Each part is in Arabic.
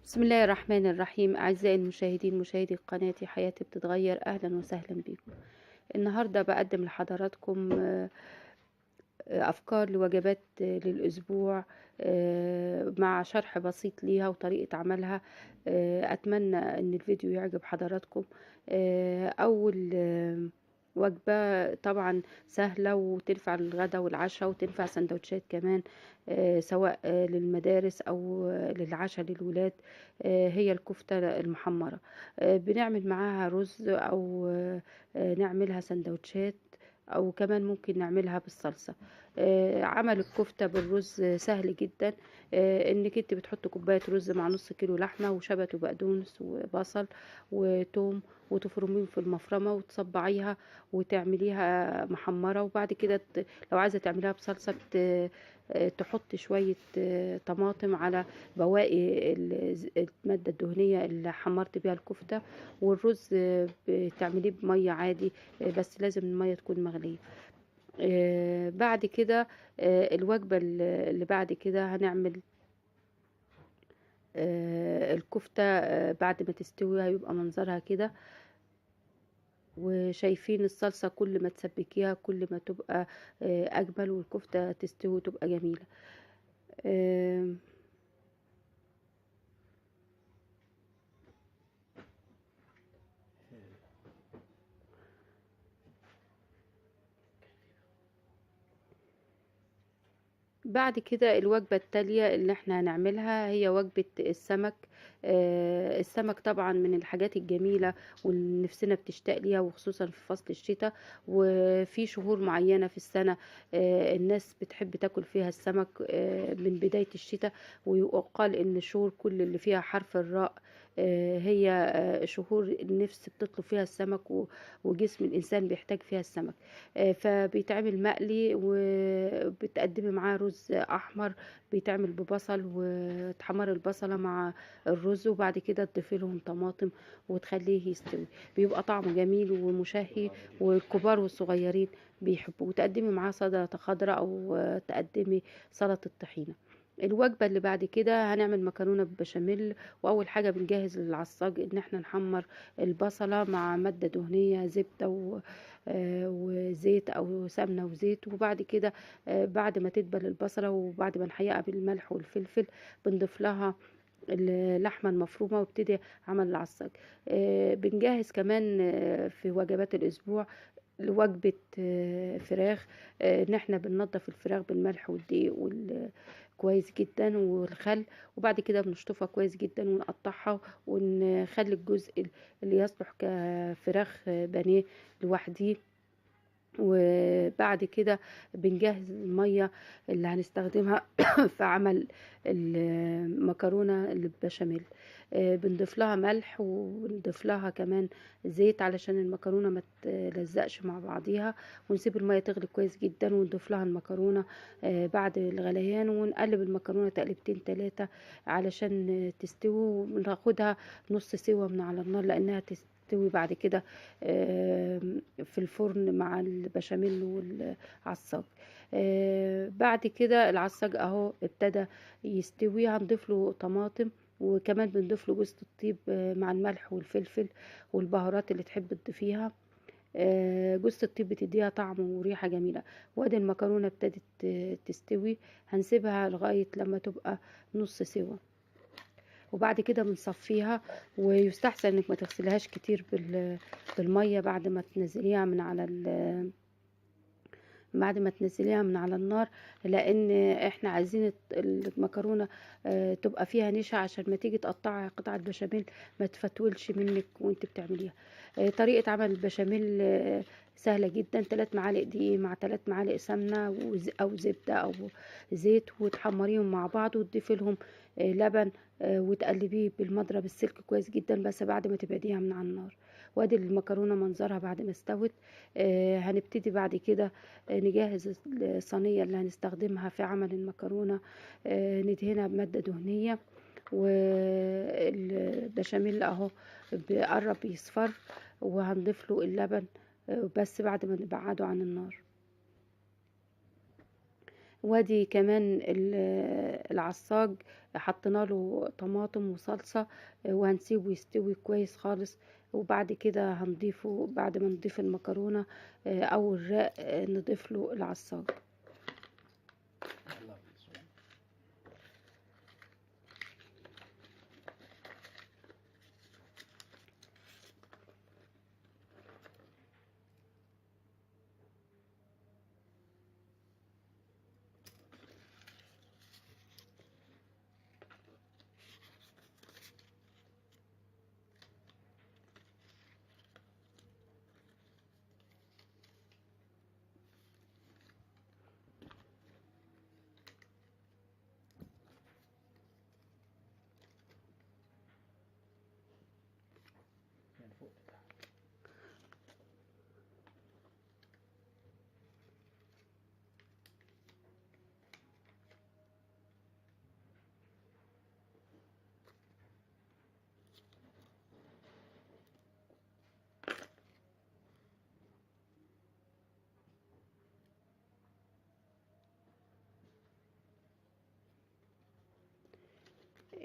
بسم الله الرحمن الرحيم. أعزائي المشاهدين مشاهدي قناتي حياتي بتتغير، أهلا وسهلا بكم. النهاردة بقدم لحضراتكم أفكار لوجبات للأسبوع، مع شرح بسيط ليها وطريقة عملها. أتمنى أن الفيديو يعجب حضراتكم. أول وجبة طبعا سهلة وتنفع للغدا والعشاء وتنفع سندوتشات كمان، سواء للمدارس أو للعشاء للولاد. هي الكفتة المحمرة. بنعمل معاها رز أو نعملها سندوتشات، أو كمان ممكن نعملها بالصلصة. عمل الكفتة بالرز سهل جدا. انك انت بتحط كوباية رز مع نص كيلو لحمة وشبت وبقدونس وبصل وتوم، وتفرميهم في المفرمة وتصبعيها وتعمليها محمرة. وبعد كده لو عايزة تعمليها بصلصة تحط شوية طماطم على بواقي المادة الدهنية اللي حمرت بيها الكفتة. والرز بتعمليه بمية عادي، بس لازم المية تكون مغلية. بعد كده الوجبة اللي بعد كده هنعمل الكفتة. بعد ما تستوي هيبقى منظرها كده. وشايفين الصلصة كل ما تسبكيها كل ما تبقى أجمل، والكفتة تستوي وتبقى جميلة. آه، بعد كده الوجبة التالية اللي احنا هنعملها هي وجبة السمك. السمك طبعا من الحاجات الجميلة واللي نفسنا بتشتاق ليها، وخصوصا في فصل الشتاء. وفي شهور معينة في السنة الناس بتحب تاكل فيها السمك من بداية الشتاء. ويقال ان الشهور كل اللي فيها حرف الراء هي شهور النفس بتطلب فيها السمك، وجسم الإنسان بيحتاج فيها السمك. فبيتعمل مقلي وبتقدمي معاه رز احمر. بيتعمل ببصل وتحمر البصله مع الرز، وبعد كده تضيفي لهم طماطم وتخليه يستوي. بيبقى طعمه جميل ومشهي، والكبار والصغيرين بيحبوه. وتقدمي معاه سلطه خضراء او تقدمي سلطه طحينه. الوجبة اللي بعد كده هنعمل مكرونة بالبشاميل. وأول حاجة بنجهز للعصاج إن احنا نحمر البصلة مع مادة دهنية زبدة وزيت او سمنه وزيت. وبعد كده بعد ما تدبل البصله وبعد ما نحيقها بالملح والفلفل بنضيف لها اللحمه المفرومه وابتدي عمل العصاج. بنجهز كمان في وجبات الاسبوع لوجبة فراخ. ان احنا بننضف الفراخ بالملح والدقيق كويس جدا والخل. وبعد كده بنشطفها كويس جدا ونقطعها ونخلي الجزء اللي يصلح كفراخ بانيه لوحديه. وبعد كده بنجهز المية اللي هنستخدمها في عمل المكرونة البشاميل. بنضيف لها ملح ونضيف لها كمان زيت علشان المكرونة ما تلزقش مع بعضيها. ونسيب المية تغلي كويس جدا ونضيف لها المكرونة بعد الغليان، ونقلب المكرونة تقلبتين تلاتة علشان تستوي. وناخدها نص سوا من على النار لأنها تستوي بعد كده في الفرن مع البشاميل والعصاج. بعد كده العصاج اهو ابتدى يستوي. هنضيف له طماطم، وكمان بنضيف له جوز الطيب مع الملح والفلفل والبهارات اللي تحب تضيفيها. جوز الطيب بتديها طعم وريحة جميلة. وادي المكرونة ابتدت تستوي. هنسيبها لغاية لما تبقى نص سوا، وبعد كده بنصفيها. ويستحسن انك ما تغسلهاش كتير بالميه بعد ما تنزليها من على النار، لان احنا عايزين المكرونه تبقى فيها نشا عشان ما تيجي تقطعي قطع البشاميل ما تفتولش منك وانت بتعمليها. طريقه عمل البشاميل سهله جدا. 3 معالق دقيق مع 3 معالق سمنه او زبده او زيت، وتحمريهم مع بعض وتضيفي لهم لبن، وتقلبيه بالمضرب السلك كويس جدا بس بعد ما تبعديها من على النار. وادي المكرونه منظرها بعد ما استوت. هنبتدي بعد كده نجهز الصينيه اللي هنستخدمها في عمل المكرونه. ندهنها بماده دهنيه. والبشاميل اهو بيقرب يصفر، وهنضيف له اللبن بس بعد ما نبعده عن النار. وادي كمان العصاج حطينا له طماطم وصلصة، وهنسيبه يستوي كويس خالص. وبعد كده هنضيفه بعد ما نضيف المكرونة او الرق، نضيف له العصاج.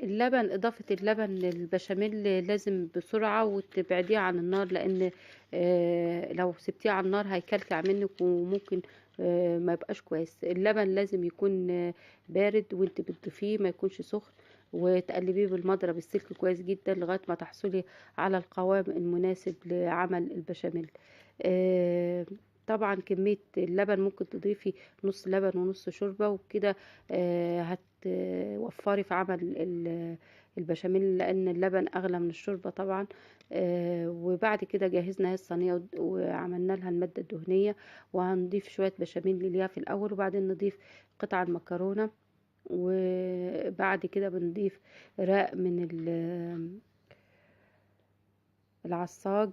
اللبن، إضافة اللبن للبشاميل لازم بسرعة وتبعديه عن النار، لأن لو سبتيه على النار هيكلكع منك وممكن ما يبقاش كويس. اللبن لازم يكون بارد وانت بتضيفيه، ما يكونش سخن. وتقلبيه بالمضرب السلك كويس جدا لغاية ما تحصلي على القوام المناسب لعمل البشاميل. آه، طبعا كمية اللبن ممكن تضيفي نص لبن ونص شوربة، وبكده هتوفري في عمل البشاميل، لأن اللبن أغلى من الشوربة طبعا. وبعد كده جهزنا هي الصينية وعملنا لها المادة الدهنية، وهنضيف شوية بشاميل ليها في الأول، وبعدين نضيف قطع المكرونة. وبعد كده بنضيف رق من العصاج.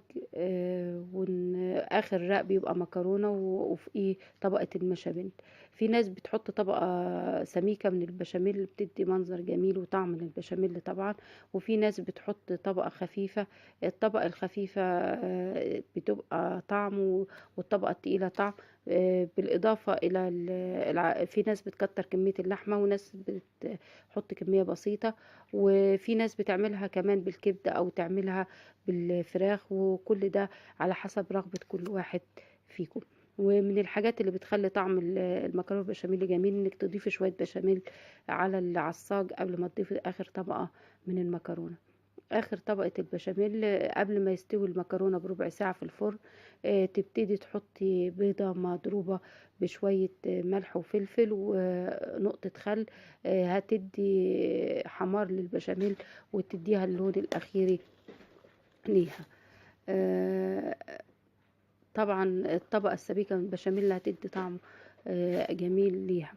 اخر رق بيبقى مكرونه وفوقيه طبقه البشاميل. في ناس بتحط طبقه سميكه من البشاميل اللي بتدي منظر جميل وطعم للبشاميل طبعا. وفي ناس بتحط طبقه خفيفه. الطبقه الخفيفه بتبقى طعم، والطبقه التقيله طعم. بالاضافه الى في ناس بتكتر كميه اللحمه، وناس بتحط كميه بسيطه. وفي ناس بتعملها كمان بالكبده او تعملها بالفراخ، وكل ده على حسب رغبة كل واحد فيكم. ومن الحاجات اللي بتخلي طعم المكرونه بالبشاميل جميل انك تضيفي شويه بشاميل على العصاج قبل ما تضيفي اخر طبقه من المكرونه. اخر طبقه البشاميل قبل ما يستوي المكرونه بربع ساعه في الفرن، تبتدي تحطي بيضه مضروبه بشويه ملح وفلفل ونقطه خل. هتدي حمار للبشاميل وتديها اللون الاخيري ليها. آه، طبعا الطبقة السبيكة من البشاميل هتدي طعم جميل ليها.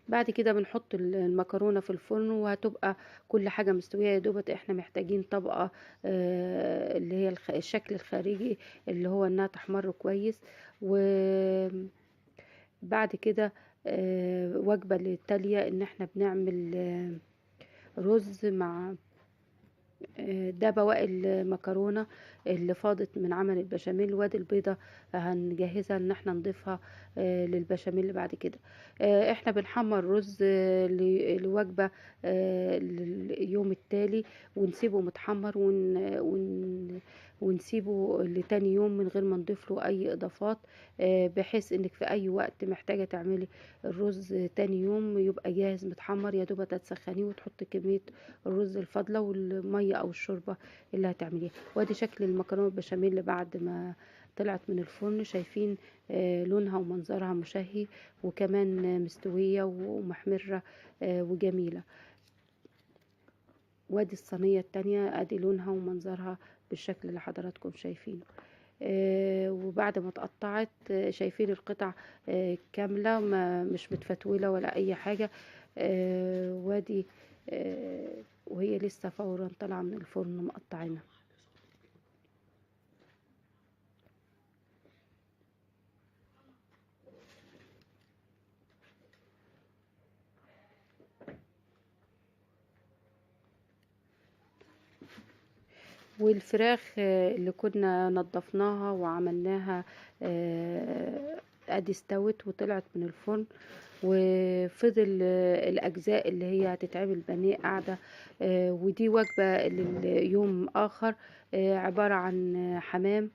بعد كده بنحط المكرونة في الفرن، وهتبقى كل حاجة مستوية. يا دوبت احنا محتاجين طبقة اللي هي الشكل الخارجي، اللي هو انها تحمر كويس. وبعد كده وجبة للتالية ان احنا بنعمل رز مع ده بواقي المكرونة اللي فاضت من عمل البشاميل. وادي البيضة هنجهزها ان احنا نضيفها للبشاميل بعد كده. احنا بنحمر رز لوجبة اليوم التالي، ونسيبه متحمر ونسيبه لتاني يوم من غير ما نضيف له اي اضافات، بحيث انك في اي وقت محتاجة تعملي الرز تاني يوم يبقى جاهز متحمر. يا دوبك هتسخنيه وتحطي كمية الرز الفاضلة والمية او الشوربة اللي هتعمليها. وادي شكل المكرونة البشاميل بعد ما طلعت من الفرن. شايفين لونها ومنظرها مشهي، وكمان مستوية ومحمرة وجميلة. وادي الصينية التانية، ادي لونها ومنظرها بالشكل اللي حضراتكم شايفينه. وبعد ما اتقطعت شايفين القطع كاملة، مش متفتولة ولا اي حاجة. وادي وهي لسه فورا طالعة من الفرن مقطعينها. والفراخ اللي كنا نضفناها وعملناها ادي استوت وطلعت من الفرن، وفضل الاجزاء اللي هي هتتعمل بانيه قاعده. ودي وجبه لليوم اخر، عباره عن حمام